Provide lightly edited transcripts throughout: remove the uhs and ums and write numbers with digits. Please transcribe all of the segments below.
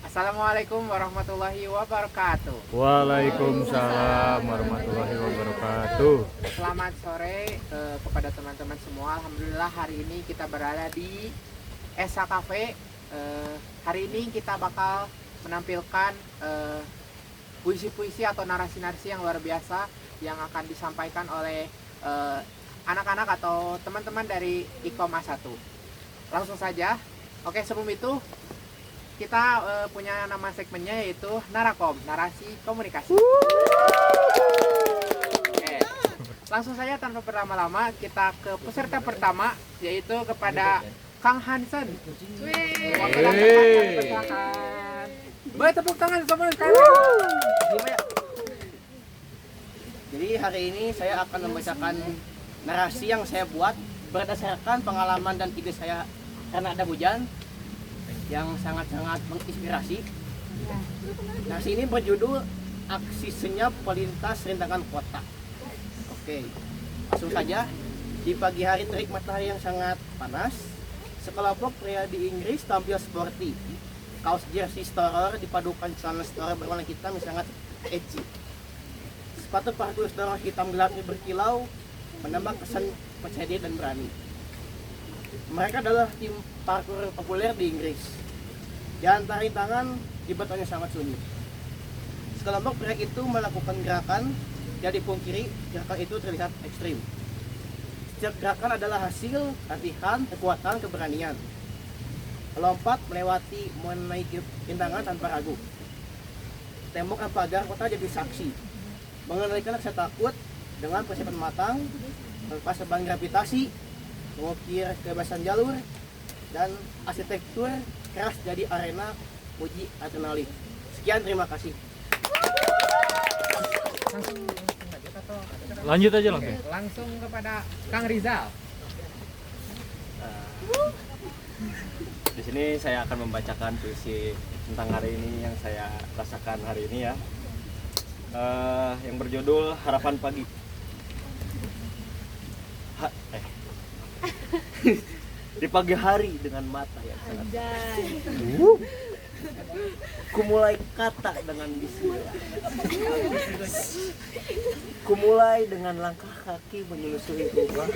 Assalamualaikum warahmatullahi wabarakatuh. Waalaikumsalam warahmatullahi wabarakatuh. Selamat sore kepada teman-teman semua. Alhamdulillah hari ini kita berada di Esa Cafe. Hari ini kita bakal menampilkan puisi-puisi atau narasi-narasi yang luar biasa yang akan disampaikan oleh anak-anak atau teman-teman dari Ikom A1. Langsung saja. Oke, sebelum itu kita punya nama segmennya yaitu Narakom, narasi komunikasi. Oke. Langsung saja tanpa berlama-lama kita ke peserta pertama yaitu kepada Kang Hansen. Wih, boleh tepuk tangan sama sekali. Jadi hari ini saya akan membacakan narasi yang saya buat berdasarkan pengalaman dan ide saya karena ada hujan yang sangat-sangat menginspirasi. Narasi ini berjudul Aksi Senyap Pelintas Rintangan Kota. Oke, langsung saja. Di pagi hari terik matahari yang sangat panas, sekelompok pria di Inggris tampil sporty. Kaos jersey Storer dipadukan celana Storer berwarna hitam yang sangat edgy. Sepatu parkour Storer hitam gelap ini berkilau, menambah kesan percaya diri dan berani. Mereka adalah tim parkour populer di Inggris. Di antara rintangan dibuatnya sangat sulit. Sekelompok pria itu melakukan gerakan yang dipungkiri gerakan itu terlihat ekstrim. Setiap gerakan adalah hasil latihan, kekuatan, keberanian. Melompat, melewati, menaiki rintangan tanpa ragu. Tembok dan pagar kota jadi saksi. Mengendalikan rasa takut dengan persiapan matang, tanpa beban gravitasi, mengukir kebebasan jalur, dan arsitektur keras jadi arena uji adrenalin. Sekian, terima kasih. Lanjut aja langsung. Langsung kepada Kang Rizal. Di sini saya akan membacakan puisi tentang hari ini yang saya rasakan hari ini ya. Yang berjudul Harapan Pagi. Di pagi hari dengan mata yang sangat kumulai kata dengan bismillah. Kumulai dengan langkah kaki menyusuri rumah.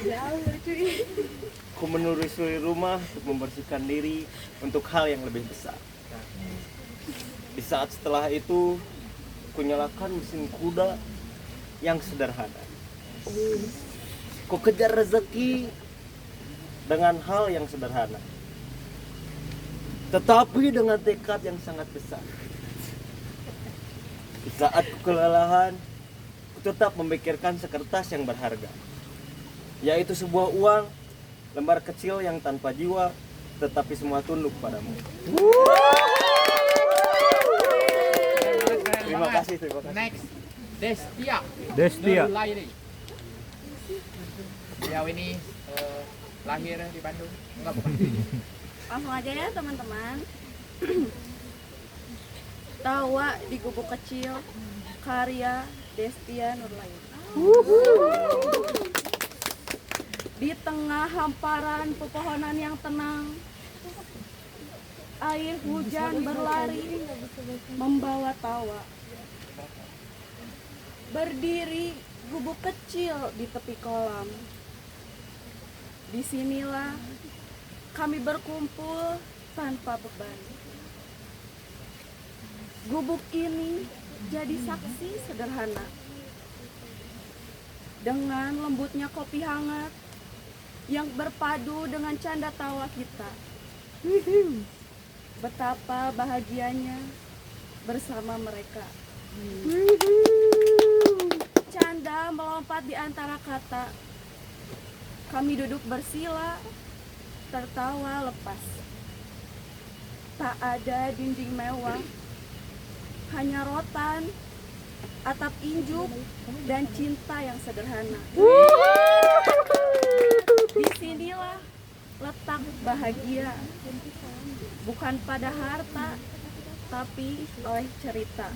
Ku menelusuri rumah untuk membersihkan diri untuk hal yang lebih besar. Di saat setelah itu, ku nyalakan mesin kuda yang sederhana. Ku kejar rezeki dengan hal yang sederhana, tetapi dengan tekad yang sangat besar. Di saat ku kelelahan, ku tetap memikirkan sekertas yang berharga, yaitu sebuah uang, lembar kecil yang tanpa jiwa, tetapi semua tunduk padamu. Terima kasih. Next, Destia. Destia. Nurlairi. Beliau ini lahir di Bandung. Enggak, bukan. Langsung aja ya teman-teman. Tawa di Gubuk Kecil, karya Destia Nurlairi. Di tengah hamparan pepohonan yang tenang, air hujan berlari membawa tawa. Berdiri gubuk kecil di tepi kolam. Disinilah kami berkumpul tanpa beban. Gubuk ini jadi saksi sederhana. Dengan lembutnya kopi hangat yang berpadu dengan canda tawa kita. Betapa bahagianya bersama mereka. Canda melompat di antara kata. Kami duduk bersila, tertawa lepas. Tak ada dinding mewah, hanya rotan, atap injuk, dan cinta yang sederhana. Disinilah letak bahagia, bukan pada harta, tapi oleh cerita.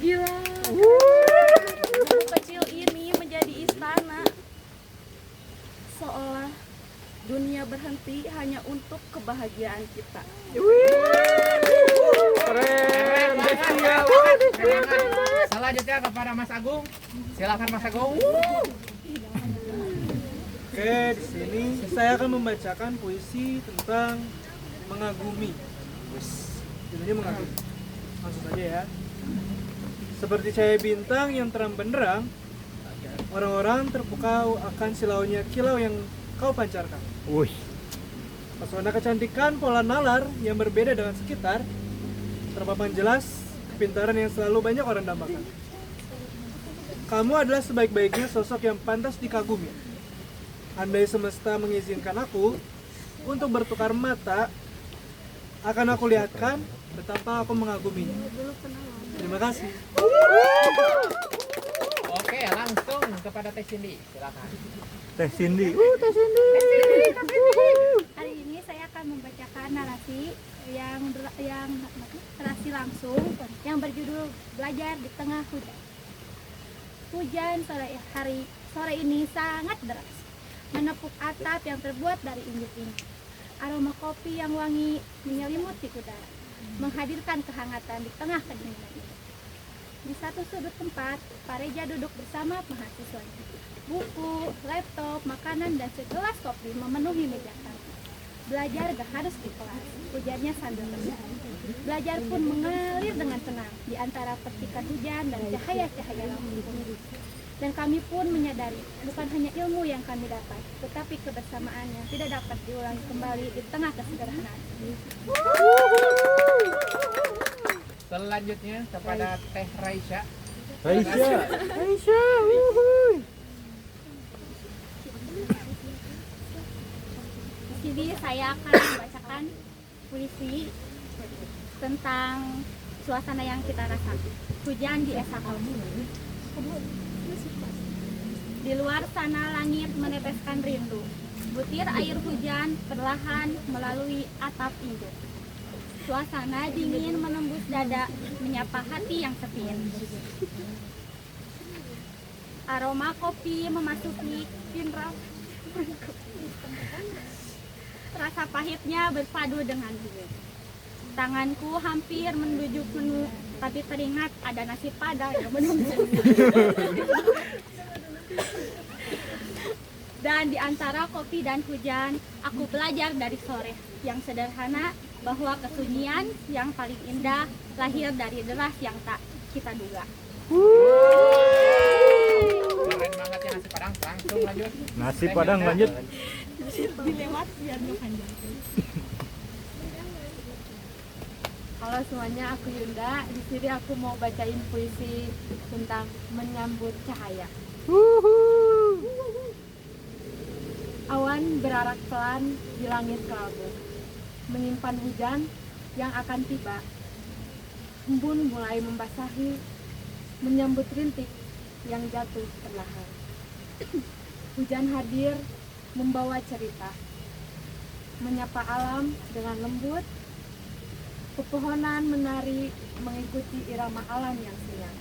Gubuk kecil ini menjadi istana, seolah dunia berhenti hanya untuk kebahagiaan kita. Keren. Selanjutnya kepada Mas Agung. Silakan Mas Agung. Oke, di sini saya akan membacakan puisi tentang mengagumi. Judulnya mengagumi. Langsung saja ya. Seperti cahaya bintang yang terang benderang, orang-orang terpukau akan silaunya kilau yang kau pancarkan. Wih, Pesona kecantikan pola nalar yang berbeda dengan sekitar, terpampang jelas kepintaran yang selalu banyak orang dambakan. Kamu adalah sebaik-baiknya sosok yang pantas dikagumi. Andai semesta mengizinkan aku untuk bertukar mata, akan aku lihatkan betapa aku mengaguminya. Terima kasih. Oke, langsung kepada Teh Cindy. Silakan. Teh Cindy. Hari ini saya akan membacakan narasi yang narasi langsung yang berjudul Belajar di Tengah Hujan. Hujan sore ini sangat deras, menepuk atap yang terbuat dari injek-injek. Aroma kopi yang wangi menyelimuti udara, menghadirkan kehangatan di tengah kedinginan itu. Di satu sudut tempat, Pak Reja duduk bersama mahasiswanya. Buku, laptop, makanan, dan segelas kopi memenuhi meja kami. Belajar gak harus di kelas, ujarnya sambil tersenyum. Belajar pun mengalir dengan tenang di antara percikan hujan dan cahaya-cahaya lampu. Dan kami pun menyadari, bukan hanya ilmu yang kami dapat, tetapi kebersamaan yang tidak dapat diulangi kembali di tengah kesederhanaan. Selanjutnya kepada Teh Raisya. Aisyah. Di sini saya akan membacakan puisi tentang suasana yang kita rasakan. Hujan di Esakau. Di luar sana langit meneteskan rindu. Butir air hujan perlahan melalui atap induk. Suasana dingin menembus dada, menyapa hati yang sepi. Aroma kopi memasuki indera. Rasa pahitnya berpadu dengan dingin. Tanganku hampir mendujuk menu, tapi teringat ada nasi padang yang menunggu. Dan di antara kopi dan hujan, aku belajar dari sore yang sederhana bahwa kesunyian yang paling indah lahir dari deras yang tak kita duga. Keren banget ya nasi padang. Langsung lanjut. Nasi padang lanjut. Halo semuanya, aku Yunda. Di sini aku mau bacain puisi tentang menyambut cahaya. Awan berarak pelan di langit kelabu, menyimpan hujan yang akan tiba. Embun mulai membasahi, menyambut rintik yang jatuh perlahan. Hujan hadir membawa cerita, menyapa alam dengan lembut. Pepohonan menari mengikuti irama alam yang senyap.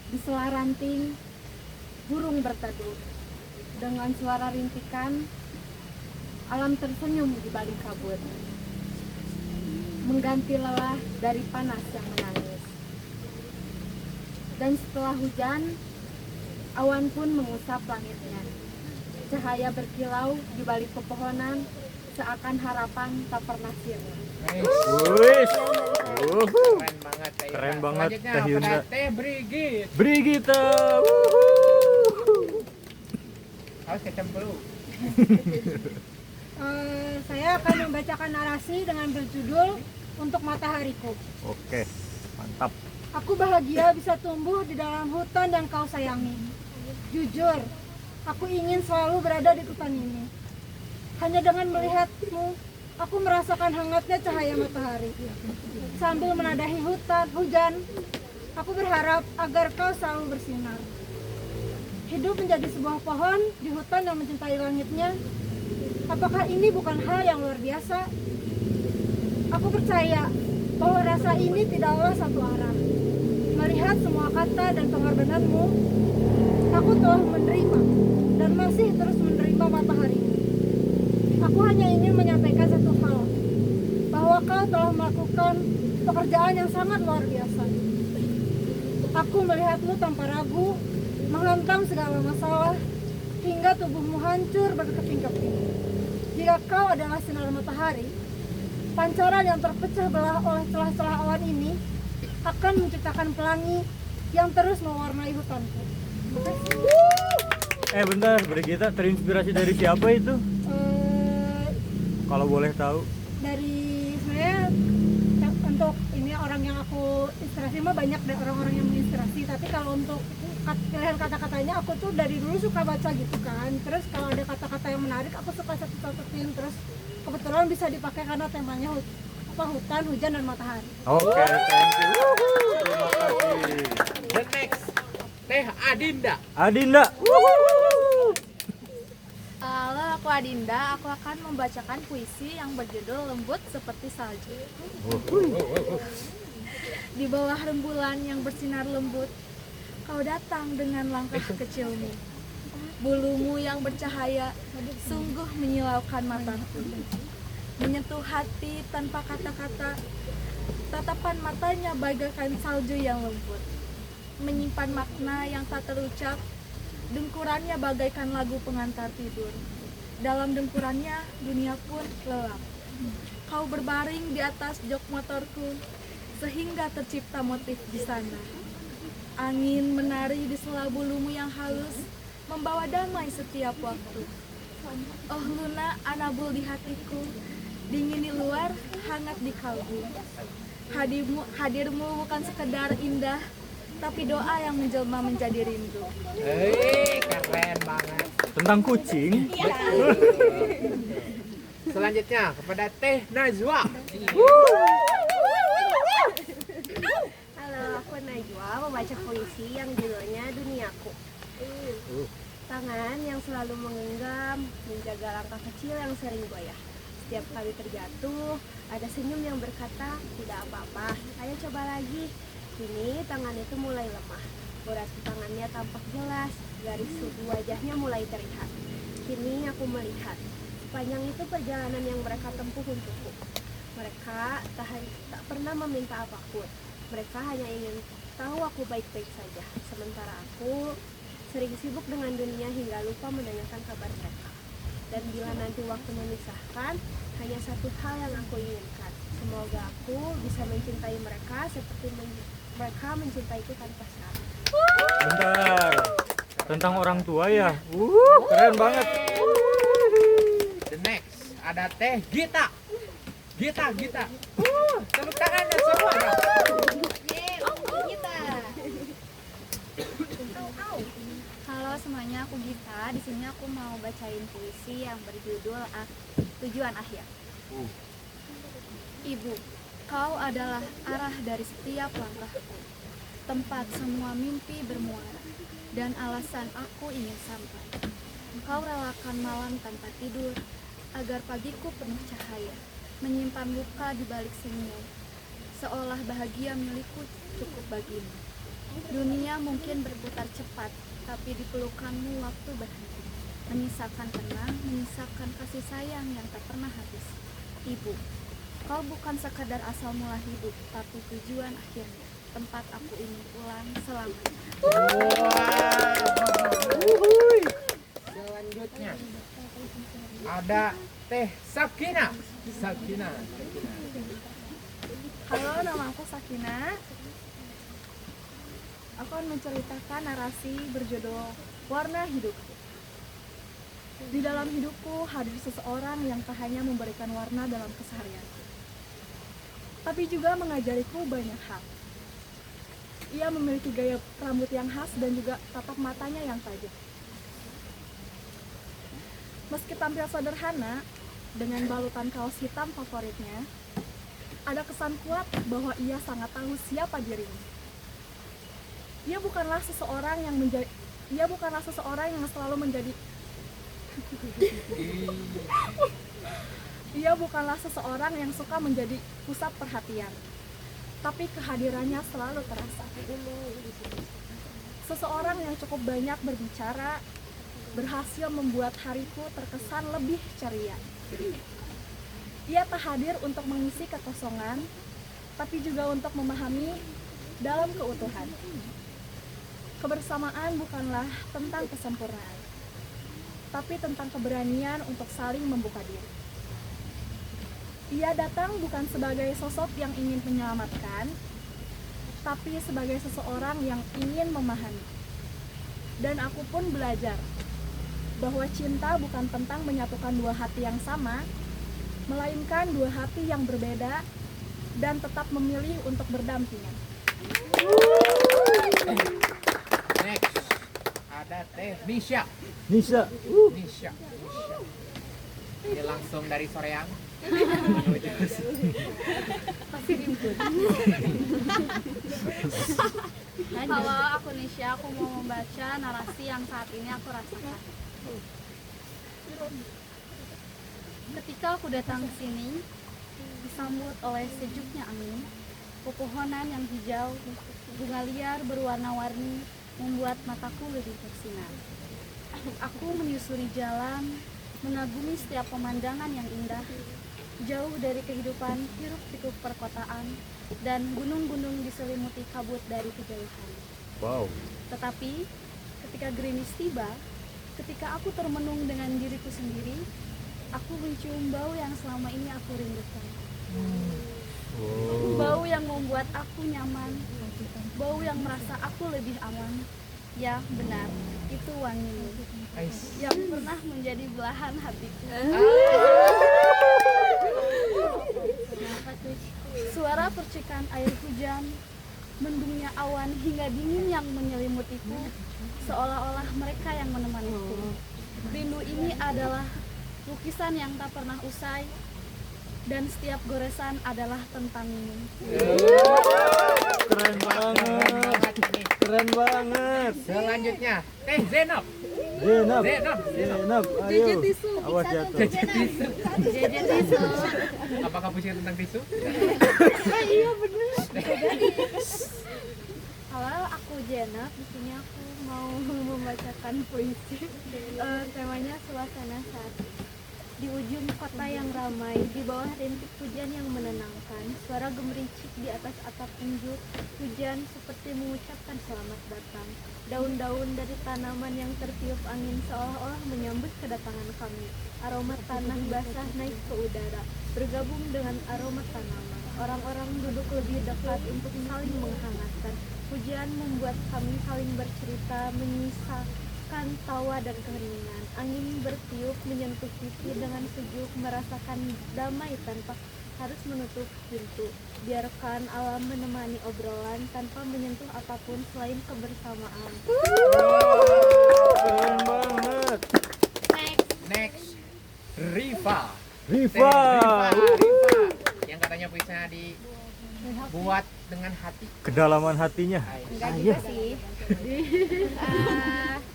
Di sela ranting, burung berteduh. Dengan suara rintikan, alam tersenyum di balik kabut, mengganti lelah dari panas yang menangis. Dan setelah hujan, awan pun mengusap langitnya. Cahaya berkilau di balik pepohonan, seakan harapan tak pernah sirna. Wih. Keren banget Teh Yunda. Keren banget, Selanjutnya Teh Yunda. kepada Teh Brigit. Brigita. Harus kecemplung. Saya akan membacakan narasi dengan berjudul Untuk Matahariku. Oke, mantap. Aku bahagia bisa tumbuh di dalam hutan yang kau sayangi. Jujur, aku ingin selalu berada di hutan ini. Hanya dengan melihatmu, aku merasakan hangatnya cahaya matahari. Sambil menadahi hujan, aku berharap agar kau selalu bersinar. Hidup menjadi sebuah pohon di hutan yang mencintai langitnya. Apakah ini bukan hal yang luar biasa? Aku percaya bahwa rasa ini tidaklah satu arah. Melihat semua kata dan pengorbananmu, aku telah menerima dan masih terus menerima matahari. Aku hanya ingin menyampaikan satu hal, bahwa kau telah melakukan pekerjaan yang sangat luar biasa. Aku melihatmu tanpa ragu, menghantam segala masalah, hingga tubuhmu hancur berkeping-keping. Jika kau adalah sinar matahari, pancaran yang terpecah belah oleh celah-celah awan ini akan menciptakan pelangi yang terus mewarnai hutanku. Bentar, Brigita terinspirasi dari siapa itu? Kalau boleh tahu. Dari sebenarnya untuk ini orang yang aku inspirasi mah banyak deh orang-orang yang menginspirasi, tapi kalau untuk pilihan kata-katanya aku tuh dari dulu suka baca gitu kan. Terus kalau ada kata-kata yang menarik aku suka satu-satuin, terus kebetulan bisa dipakai karena temanya hutan, hujan, dan matahari. Oke, thank you. Terima kasih. The next, Teh Adinda. Adinda. Halo, aku Adinda. Aku akan membacakan puisi yang berjudul Lembut Seperti Salju. Di bawah rembulan yang bersinar lembut, kau datang dengan langkah kecilmu. Bulumu yang bercahaya sungguh menyilaukan mataku. Menyentuh hati tanpa kata-kata, tatapan matanya bagaikan salju yang lembut. Menyimpan makna yang tak terucap, dengkurannya bagaikan lagu pengantar tidur. Dalam dengkurannya, dunia pun lelap. Kau berbaring di atas jok motorku, sehingga tercipta motif di sana. Angin menari di sela bulumu yang halus, membawa damai setiap waktu. Oh Luna, anabul di hatiku, dingin di luar, hangat di kalbu. Hadirmu bukan sekedar indah, tapi doa yang menjelma menjadi rindu. Keren banget. Tentang kucing. Selanjutnya kepada Teh Najwa. Halo, aku Najwa membaca puisi yang judulnya Duniaku. Tangan yang selalu menggenggam, menjaga langkah kecil yang sering goyah. Setiap kali terjatuh, ada senyum yang berkata, tidak apa-apa, ayo coba lagi. Kini tangan itu mulai lemah, urat tangannya tampak jelas, garis tubuh wajahnya mulai terlihat. Kini aku melihat, sepanjang itu perjalanan yang mereka tempuh untukku. Mereka tak pernah meminta apapun, mereka hanya ingin tahu aku baik-baik saja. Sementara aku sering sibuk dengan dunia hingga lupa menanyakan kabar mereka. Dan bila nanti waktu memisahkan, hanya satu hal yang aku inginkan. Semoga aku bisa mencintai mereka seperti mereka mencintaiku tanpa syarat. Bentar. Tentang orang tua ya. Keren banget. The next, ada Teh Gita. Gita. Tepuk tangannya semua. Halo semuanya, aku Gita. Di sini aku mau bacain puisi yang berjudul Tujuan Akhir. Ibu, kau adalah arah dari setiap langkahku, tempat semua mimpi bermuara, dan alasan aku ingin sampai. Kau relakan malam tanpa tidur, agar pagiku penuh cahaya, menyimpan luka di balik senyum, seolah bahagia milikku cukup bagimu. Dunia mungkin berputar cepat, tapi di pelukanmu waktu berhenti, menyisakan tenang, menyisakan kasih sayang yang tak pernah habis. Ibu, kau bukan sekadar asal mula hidup, tapi tujuan akhirnya, tempat aku ingin pulang selamanya. Selanjutnya ada Teh Sakina. Halo, nama aku Sakina. Aku akan menceritakan narasi berjudul Warna Hidupku. Di dalam hidupku hadir seseorang yang tak hanya memberikan warna dalam keseharian, tapi juga mengajariku banyak hal. Ia memiliki gaya rambut yang khas dan juga tatap matanya yang tajam. Meski tampil sederhana, dengan balutan kaos hitam favoritnya, ada kesan kuat bahwa ia sangat tahu siapa dirinya. Ia bukanlah seseorang yang selalu menjadi Ia bukanlah seseorang yang suka menjadi pusat perhatian, tapi kehadirannya selalu terasa. Seseorang yang cukup banyak berbicara, berhasil membuat hariku terkesan lebih ceria. Ia tak hadir untuk mengisi kekosongan, tapi juga untuk memahami dalam keutuhan. Kebersamaan bukanlah tentang kesempurnaan, tapi tentang keberanian untuk saling membuka diri. Ia datang bukan sebagai sosok yang ingin menyelamatkan, tapi sebagai seseorang yang ingin memahami. Dan aku pun belajar bahwa cinta bukan tentang menyatukan dua hati yang sama, melainkan dua hati yang berbeda dan tetap memilih untuk berdampingan. Next ada Teh Nisha. Nisa. Nisha. Ini langsung dari Soreang. Halo, aku Nisha. Aku mau membaca narasi yang saat ini aku rasakan. Ketika aku datang ke sini, disambut oleh sejuknya angin, pepohonan yang hijau, bunga liar berwarna-warni membuat mataku lebih bersinar. Aku menyusuri jalan, mengagumi setiap pemandangan yang indah, jauh dari kehidupan hiruk-pikuk perkotaan dan gunung-gunung diselimuti kabut dari kejauhan. Wow. Tetapi ketika gerimis tiba, ketika aku termenung dengan diriku sendiri, aku mencium bau yang selama ini aku rindukan. Bau yang membuat aku nyaman, bau yang merasa aku lebih aman. Ya benar, itu wangimu yang pernah menjadi belahan hatiku. Suara percikan air hujan, mendungnya awan hingga dingin yang menyelimutiku, seolah-olah mereka yang menemaniku. Rindu ini adalah lukisan yang tak pernah usai, dan setiap goresan adalah tentangmu. Keren banget. Keren banget. Selanjutnya Teh Zenab. Zenab. Zenab. Zenab. Ayo. Awas jatuh. Jajan tisu. Apakah puisi tentang tisu? Iya bener. Halo, aku Jenab. Di sini aku mau membacakan puisi. Temanya suasana saat di ujung kota yang ramai, di bawah rintik hujan yang menenangkan, suara gemericik di atas atap penjut, hujan seperti mengucapkan selamat datang. Daun-daun dari tanaman yang tertiup angin seolah-olah menyambut kedatangan kami. Aroma tanah basah naik ke udara, bergabung dengan aroma tanaman. Orang-orang duduk lebih dekat untuk saling menghangatkan. Hujan membuat kami saling bercerita, menyisakan tawa dan keheningan. Angin bertiup menyentuh pipi dengan sejuk, merasakan damai tanpa harus menutup pintu. Biarkan alam menemani obrolan tanpa menyentuh apapun selain kebersamaan. Keren banget. Next Riva. Riva. Riva. Yang katanya puisinya dibuat dengan hati. Kedalaman hatinya. Enggak juga sih.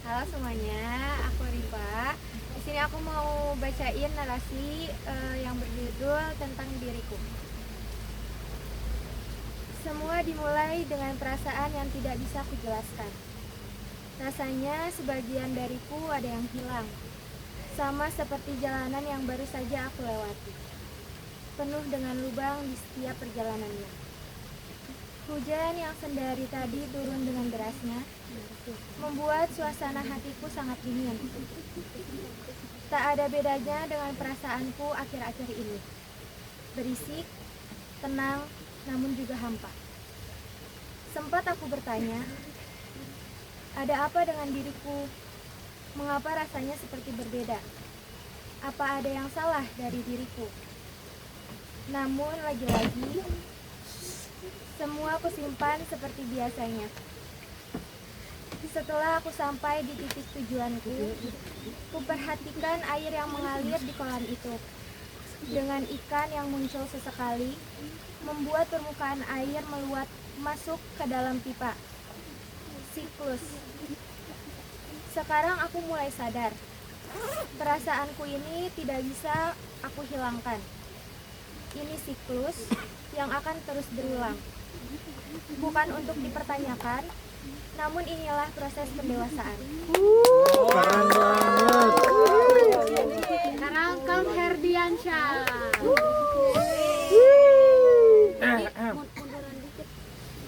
Halo semuanya, aku Riva. Di sini aku mau bacain narasi yang berjudul tentang diriku. Semua dimulai dengan perasaan yang tidak bisa kujelaskan. Rasanya sebagian dariku ada yang hilang, sama seperti jalanan yang baru saja aku lewati, penuh dengan lubang di setiap perjalanannya. Hujan yang sendari tadi turun dengan derasnya, membuat suasana hatiku sangat dingin. Tak ada bedanya dengan perasaanku akhir-akhir ini. Berisik, tenang, namun juga hampa. Sempat aku bertanya, ada apa dengan diriku? Mengapa rasanya seperti berbeda? Apa ada yang salah dari diriku? Namun lagi-lagi, semua aku simpan seperti biasanya. Setelah aku sampai di titik tujuanku, kuperhatikan air yang mengalir di kolam itu. Dengan ikan yang muncul sesekali, membuat permukaan air meluap masuk ke dalam pipa. Siklus. Sekarang aku mulai sadar, perasaanku ini tidak bisa aku hilangkan. Ini siklus yang akan terus berulang. Bukan untuk dipertanyakan, namun inilah proses pendewasaan. Keren banget. Karangkang Herdiansyah.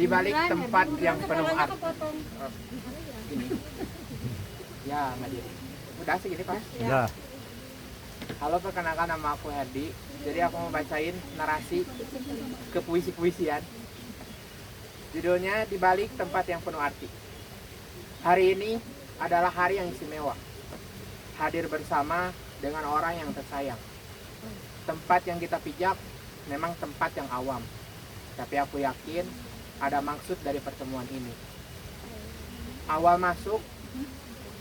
di balik tempat yang penuh arti. Ini. Ya, nggak jadi. Udah segini, Pak. Udah. Halo, perkenalkan nama aku Herdi. Jadi aku mau bacain narasi kepuisi-puisian. Judulnya Di Balik Tempat yang Penuh Arti. Hari ini adalah hari yang istimewa. Hadir bersama dengan orang yang tersayang. Tempat yang kita pijak memang tempat yang awam. Tapi aku yakin ada maksud dari pertemuan ini. Awal masuk,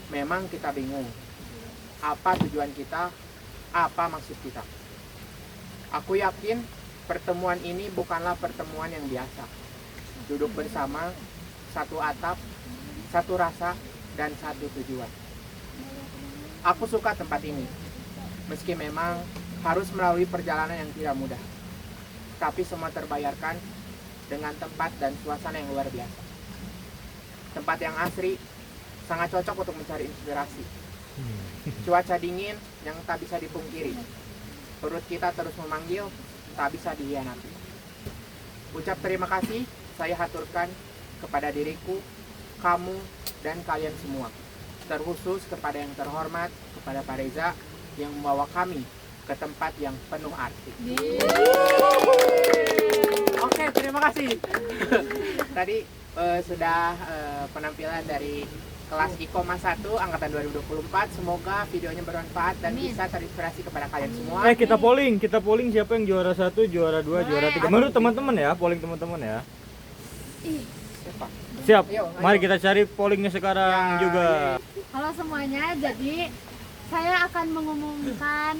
memang kita bingung. Apa tujuan kita? Apa maksud kita? Aku yakin pertemuan ini bukanlah pertemuan yang biasa. Duduk bersama, satu atap, satu rasa, dan satu tujuan. Aku suka tempat ini. Meski memang harus melalui perjalanan yang tidak mudah. Tapi semua terbayarkan dengan tempat dan suasana yang luar biasa. Tempat yang asri, sangat cocok untuk mencari inspirasi. Cuaca dingin yang tak bisa dipungkiri. Perut kita terus memanggil, tak bisa dihianati. Ucap terima kasih saya haturkan kepada diriku, kamu, dan kalian semua. Terkhusus kepada yang terhormat, kepada Pak Reza yang membawa kami ke tempat yang penuh arti. Oke, terima kasih. Tadi sudah penampilan dari kelas IKOMA 1 angkatan 2024. Semoga videonya bermanfaat dan bisa terinspirasi kepada kalian semua. Kita polling siapa yang juara 1, juara 2, juara 3. Menurut teman-teman ya, polling teman-teman ya. Siap. Mari kita cari pollingnya sekarang juga. Halo semuanya, jadi saya akan mengumumkan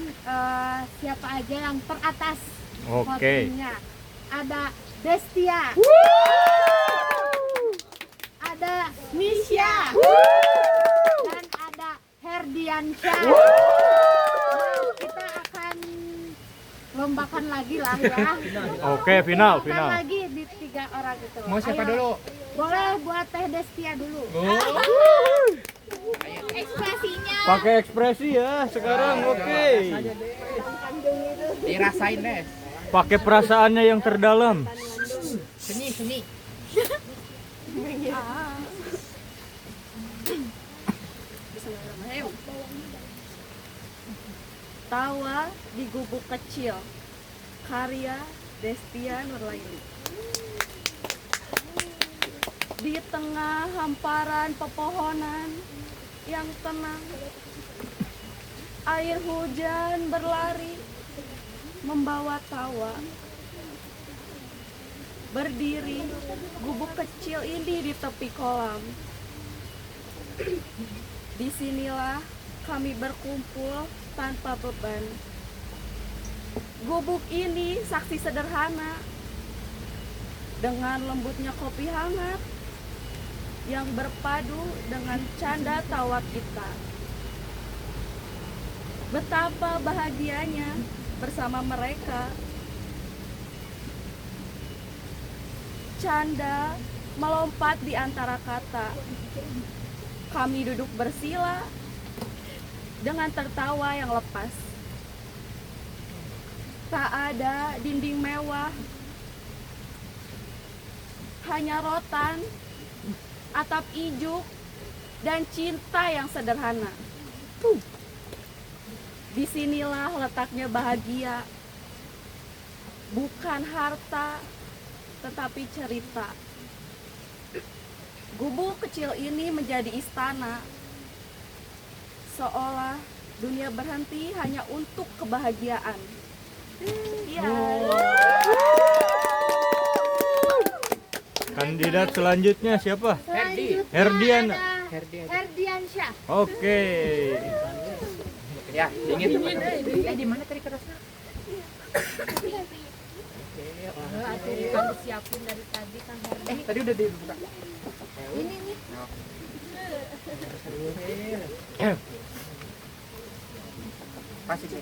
siapa aja yang teratas votingnya. Ada Destia, ada Nisha, dan ada Herdiansyah. Nah, kita akan lombakan lagi lah ya. Oke, final. Lagi di 3 orang itu. Mau siapa Ayo. dulu? Boleh buat Teh Destia dulu. Ekspresinya. Pakai ekspresi ya sekarang, oke. Dirasain deh. Pakai perasaannya yang terdalam. Seni. Tawa di Gubuk Kecil, karya Destia Nurlaili. Di tengah hamparan pepohonan yang tenang, air hujan berlari membawa tawa. Berdiri gubuk kecil ini di tepi kolam. Disinilah kami berkumpul tanpa beban. Gubuk ini saksi sederhana dengan lembutnya kopi hangat yang berpadu dengan canda tawa kita. Betapa bahagianya bersama mereka. Canda melompat di antara kata. Kami duduk bersila dengan tertawa yang lepas. Tak ada dinding mewah, hanya rotan, atap ijuk, dan cinta yang sederhana. Disinilah letaknya bahagia, bukan harta, tetapi cerita. Gubuk kecil ini menjadi istana, seolah dunia berhenti hanya untuk kebahagiaan. Ya. Kandidat selanjutnya siapa? Herdian. Herdiansyah. Oke. Ya, dingin teman-teman. Di mana tadi kerasnya? Kan disiapin dari tadi kan Herdi. Tadi udah dibuka. Ini nih. Pasti sih.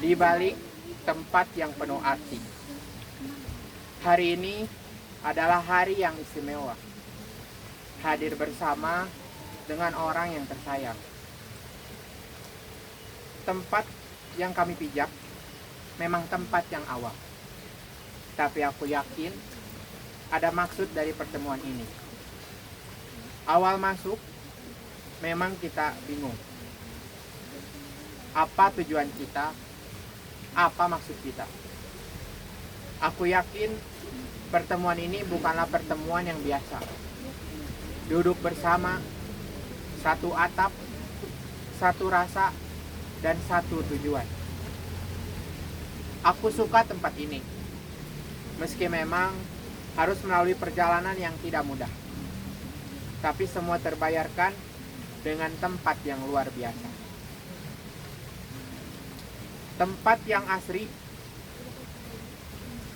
Di balik tempat yang penuh arti. Hari ini adalah hari yang istimewa. Hadir bersama dengan orang yang tersayang. Tempat yang kami pijak memang tempat yang awam. Tapi aku yakin ada maksud dari pertemuan ini. Awal masuk, memang kita bingung. Apa tujuan kita? Apa maksud kita? Aku yakin pertemuan ini bukanlah pertemuan yang biasa. Duduk bersama, satu atap, satu rasa, dan satu tujuan. Aku suka tempat ini. Meski memang harus melalui perjalanan yang tidak mudah. Tapi semua terbayarkan dengan tempat yang luar biasa. Tempat yang asri,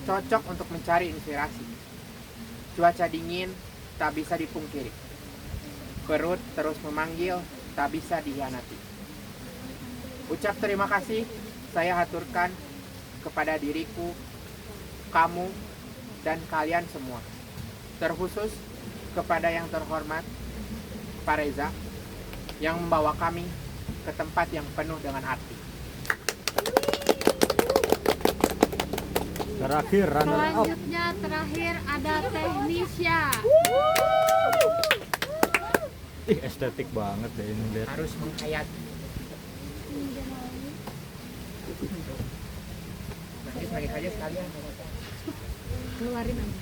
cocok untuk mencari inspirasi. Cuaca dingin, tak bisa dipungkiri. Perut terus memanggil, tak bisa dihianati. Ucap terima kasih saya haturkan kepada diriku, kamu, dan kalian semua. Terkhusus kepada yang terhormat Pak Reza yang membawa kami ke tempat yang penuh dengan arti. Terakhir runner up. Selanjutnya terakhir ada Teknisya. Ih, estetik banget deh ini lihat. Harus menghayati. Nanti bagi aja sekalian. Keluarin aja.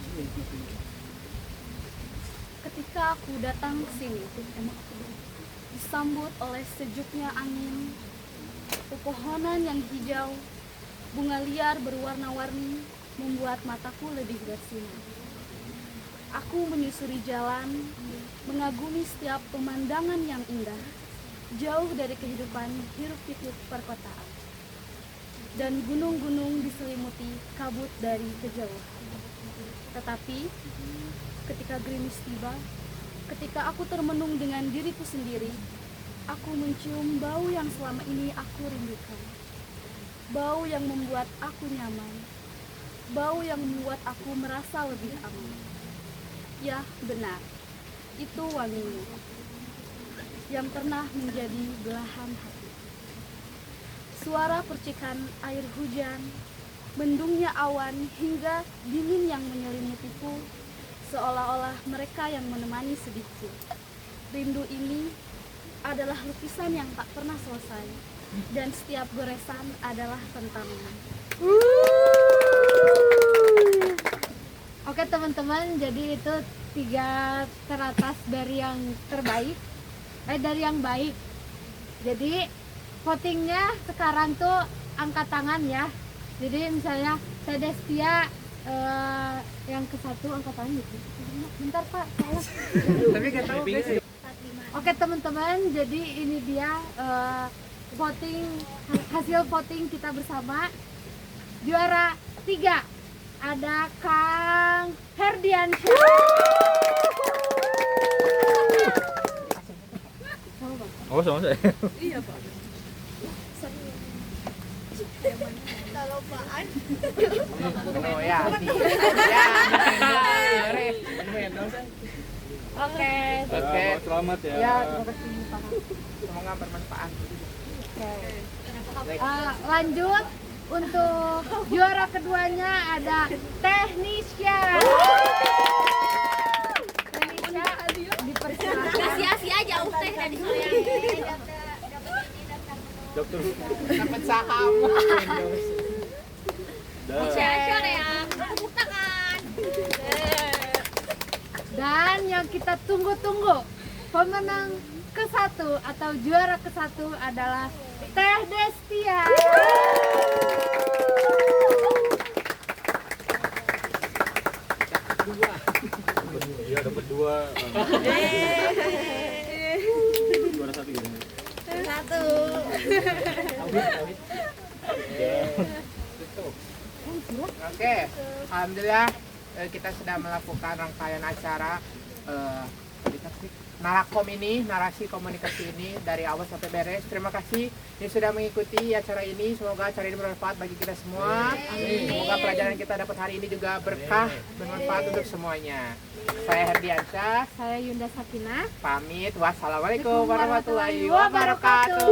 Ketika aku datang ke sini, disambut oleh sejuknya angin, pepohonan yang hijau, bunga liar berwarna-warni membuat mataku lebih bersinar. Aku menyusuri jalan, mengagumi setiap pemandangan yang indah, jauh dari kehidupan hiruk-pikuk perkotaan. Dan gunung-gunung diselimuti kabut dari kejauhan. Tetapi, ketika gerimis tiba, ketika aku termenung dengan diriku sendiri, aku mencium bau yang selama ini aku rindukan. Bau yang membuat aku nyaman. Bau yang membuat aku merasa lebih aman. Ya, benar. Itu wangimu. Yang pernah menjadi belahan hati. Suara percikan air hujan, mendungnya awan hingga dingin yang menyelimutiku, seolah-olah mereka yang menemani sedihku. Rindu ini adalah lukisan yang tak pernah selesai, dan setiap goresan adalah tantangan. Oke teman-teman, jadi itu 3 teratas dari yang terbaik, dari yang baik. Jadi votingnya sekarang tuh angkat tangan ya. Jadi misalnya saya Destia yang ke-1 angkat tangan gitu. Bentar Pak, salah. Tapi gak tahu guys. Oke teman-teman, jadi ini dia voting, hasil voting kita bersama. Juara 3 ada Kang Herdiansyah. Oh, sama saya. Iya Pak. Oh ya. Oke. Oke. Selamat ya. Ya, terima kasih Pak. Semoga bermanfaat. Lanjut untuk juara keduanya ada Teknisya. Teknisya dipersilakan. Sia-sia jauh teh dari saya. Dokter. Dapat saham. Sia-sia ya. Tepuk tangan. Dan yang kita tunggu-tunggu, pemenang ke-1 atau juara ke-1 adalah Teh Destia. Iya, dapat 2. Juara 1 gitu. Oke, alhamdulillah kita sudah melakukan rangkaian acara Narakom ini, narasi komunikasi ini dari awal sampai beres. Terima kasih yang sudah mengikuti acara ini. Semoga acara ini bermanfaat bagi kita semua. Semoga pelajaran kita dapat hari ini juga berkah, bermanfaat untuk semuanya. Saya Herdiansyah. Saya Yunda Sakinah. Pamit. Wassalamualaikum warahmatullahi wabarakatuh.